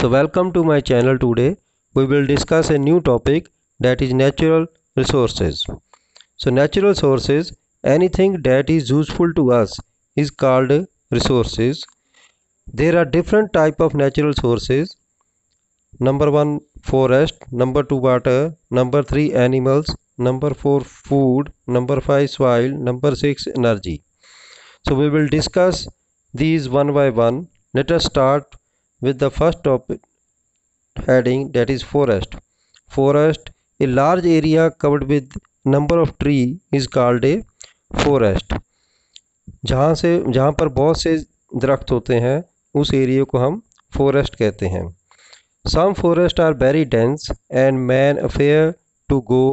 So welcome to my channel. Today we will discuss a new topic, that is natural resources. So natural sources, anything that is useful to us is called resources. There are different type of natural sources. Number 1 forest, number 2 water, number 3 animals, number 4 food, number 5 soil, number 6 energy. So we will discuss these one by one. Let us start with the first topic heading, that is forest. Forest, a large area covered with number of tree is called a forest. जहाँ पर बहुत से दरख्त होते हैं उस area को हम फॉरेस्ट कहते हैं. Some forest are very dense and men afraid to go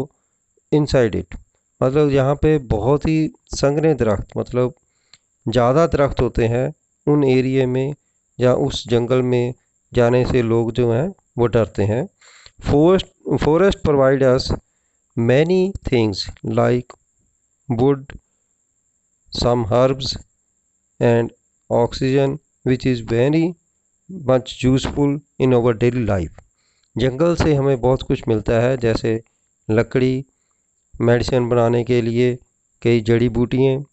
inside it. मतलब यहाँ पे बहुत ही संघने दरख्त, मतलब ज़्यादा दरख्त होते हैं उन एरिया में या उस जंगल में जाने से लोग जो हैं वो डरते हैं. Forest provide us many things like would, some herbs and oxygen which is very much useful in our daily life. जंगल से हमें बहुत कुछ मिलता है, जैसे लकड़ी, मेडिसिन बनाने के लिए कई जड़ी बूटियाँ,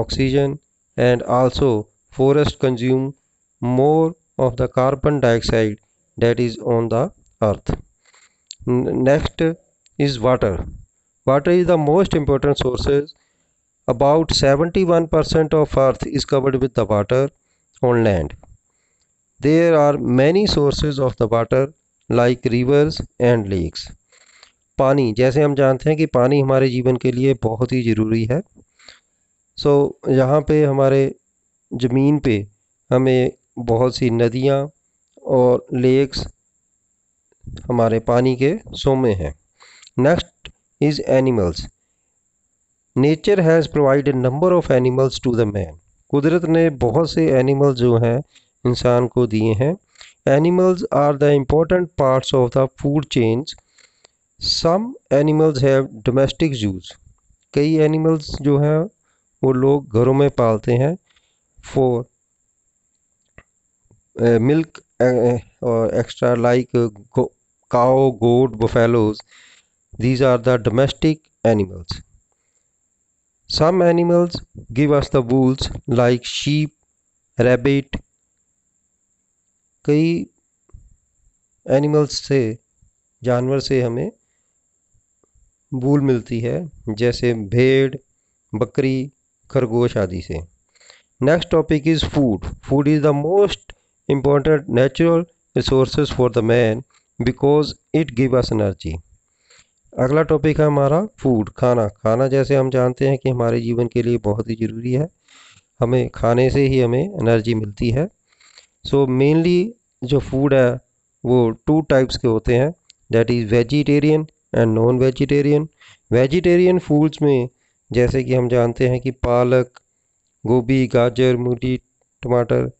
oxygen, and also forest consume more of the carbon dioxide that is on the earth. Next is water. Water is the most important sources. About 71% of earth is covered with the water on land. There are many sources of the water like rivers and lakes. पानी, जैसे हम जानते हैं कि पानी हमारे जीवन के लिए बहुत ही ज़रूरी है. यहाँ पे हमारे ज़मीन पे हमें बहुत सी नदियाँ और लेक्स हमारे पानी के सोमे हैं. Next is animals. Nature has provided number of animals to the man. कुदरत ने बहुत से एनिमल्स जो हैं इंसान को दिए हैं. Animals are the important parts of the food chains. Some animals have domestic use. कई एनिमल्स जो हैं वो लोग घरों में पालते हैं फॉर मिल्क और extra like cow, goat, buffaloes. These are the domestic animals. Some animals give us the wools like sheep, rabbit. कई एनिमल्स से, जानवर से हमें वूल मिलती है, जैसे भेड़, बकरी, खरगोश आदि से. Next topic is food. Food is the most important natural resources for the man because it give us energy. अगला टॉपिक है हमारा फूड, खाना. खाना जैसे हम जानते हैं कि हमारे जीवन के लिए बहुत ही ज़रूरी है. हमें खाने से ही हमें एनर्जी मिलती है. मेनली जो फूड है वो 2 टाइप्स के होते हैं, that is vegetarian and non vegetarian. Vegetarian foods में जैसे कि हम जानते हैं कि पालक, गोभी, गाजर, मूली, टमाटर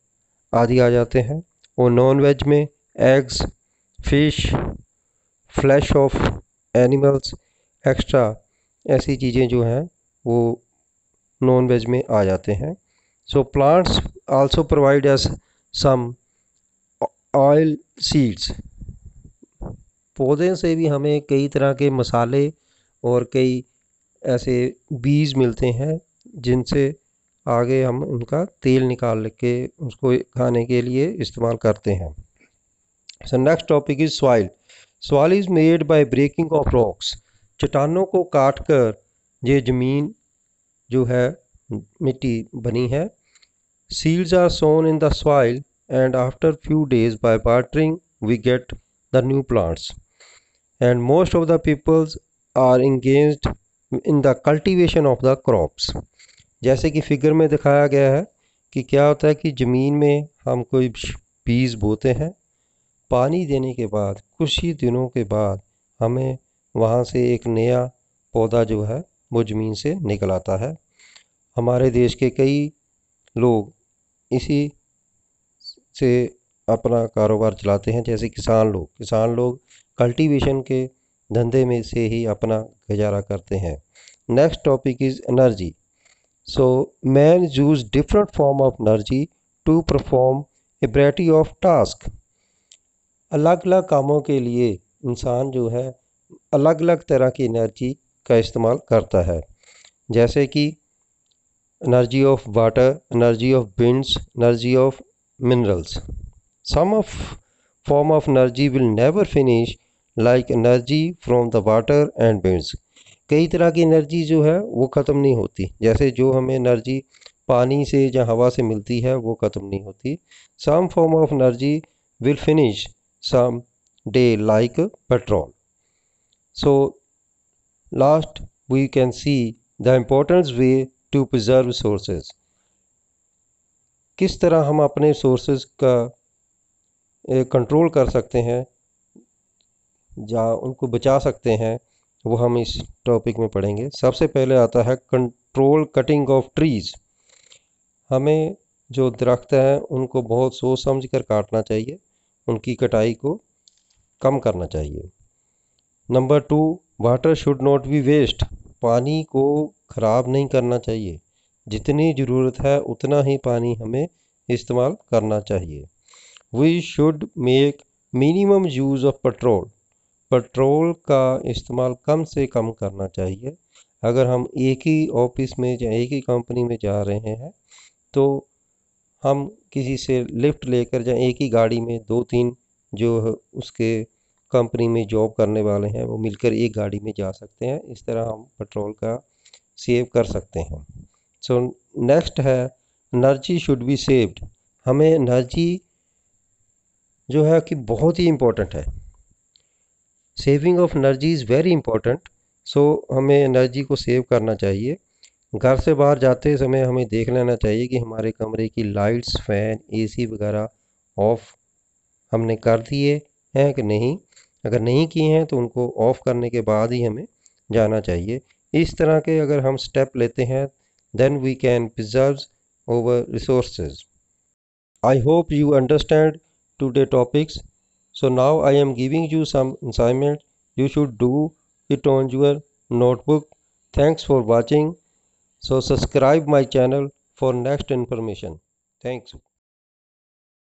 आदि आ जाते हैं. और नॉन वेज में eggs, fish, flash of animals, extra ऐसी चीज़ें जो हैं वो नॉन वेज में आ जाते हैं. Plants also provide us some oil seeds. पौधे से भी हमें कई तरह के मसाले और कई ऐसे बीज मिलते हैं जिनसे आगे हम उनका तेल निकाल के उसको खाने के लिए इस्तेमाल करते हैं. Next topic is soil. Soil is made by breaking of rocks. चट्टानों को काट कर ये ज़मीन जो है मिट्टी बनी है. Seeds are sown in the soil and after few days by watering we get the new plants. And most of the peoples are engaged in the cultivation of the crops. जैसे कि फिगर में दिखाया गया है कि क्या होता है कि ज़मीन में हम कोई बीज बोते हैं, पानी देने के बाद कुछ ही दिनों के बाद हमें वहाँ से एक नया पौधा जो है वो ज़मीन से निकल आता है. हमारे देश के कई लोग इसी से अपना कारोबार चलाते हैं, जैसे किसान लोग कल्टीवेशन के धंधे में से ही अपना गुजारा करते हैं. Next topic is energy. Man use different form of energy to perform a variety of task. अलग अलग कामों के लिए इंसान जो है अलग अलग तरह की एनर्जी का इस्तेमाल करता है, जैसे कि energy of water, energy of winds, energy of minerals. Some of form of energy will never finish like energy from the water and winds. कई तरह की एनर्जी जो है वो ख़त्म नहीं होती, जैसे जो हमें एनर्जी पानी से या हवा से मिलती है वो ख़त्म नहीं होती. Some form of energy will finish some day like petrol. So last we can see the importance way to preserve sources. किस तरह हम अपने सोर्सेज का कंट्रोल कर सकते हैं या उनको बचा सकते हैं, वो हम इस टॉपिक में पढ़ेंगे. सबसे पहले आता है कंट्रोल कटिंग ऑफ ट्रीज़. हमें जो दरख्त हैं उनको बहुत सोच समझ कर काटना चाहिए, उनकी कटाई को कम करना चाहिए. Number 2, water should not be waste. पानी को ख़राब नहीं करना चाहिए, जितनी ज़रूरत है उतना ही पानी हमें इस्तेमाल करना चाहिए. We should make minimum use of petrol. Petrol का इस्तेमाल कम से कम करना चाहिए. अगर हम एक ही ऑफिस में या एक ही कंपनी में जा रहे हैं तो हम किसी से लिफ्ट लेकर या एक ही गाड़ी में 2-3 जो उसके कंपनी में जॉब करने वाले हैं वो मिलकर एक गाड़ी में जा सकते हैं. इस तरह हम पेट्रोल का सेव कर सकते हैं. सो नेक्स्ट है एनर्जी शुड बी सेव्ड. हमें एनर्जी जो है कि बहुत ही इम्पोर्टेंट है. Saving of energy is very important. So हमें एनर्जी को सेव करना चाहिए. घर से बाहर जाते समय हमें देख लेना चाहिए कि हमारे कमरे की लाइट्स, फ़ैन, एसी वगैरह ऑफ़ हमने कर दिए हैं कि नहीं. अगर नहीं किए हैं तो उनको ऑफ़ करने के बाद ही हमें जाना चाहिए. इस तरह के अगर हम स्टेप लेते हैं then we can preserve over resources. I hope you understand today topics. So now I am giving you some assignment. You should do it on your notebook. Thanks for watching. So subscribe my channel for next information. Thanks.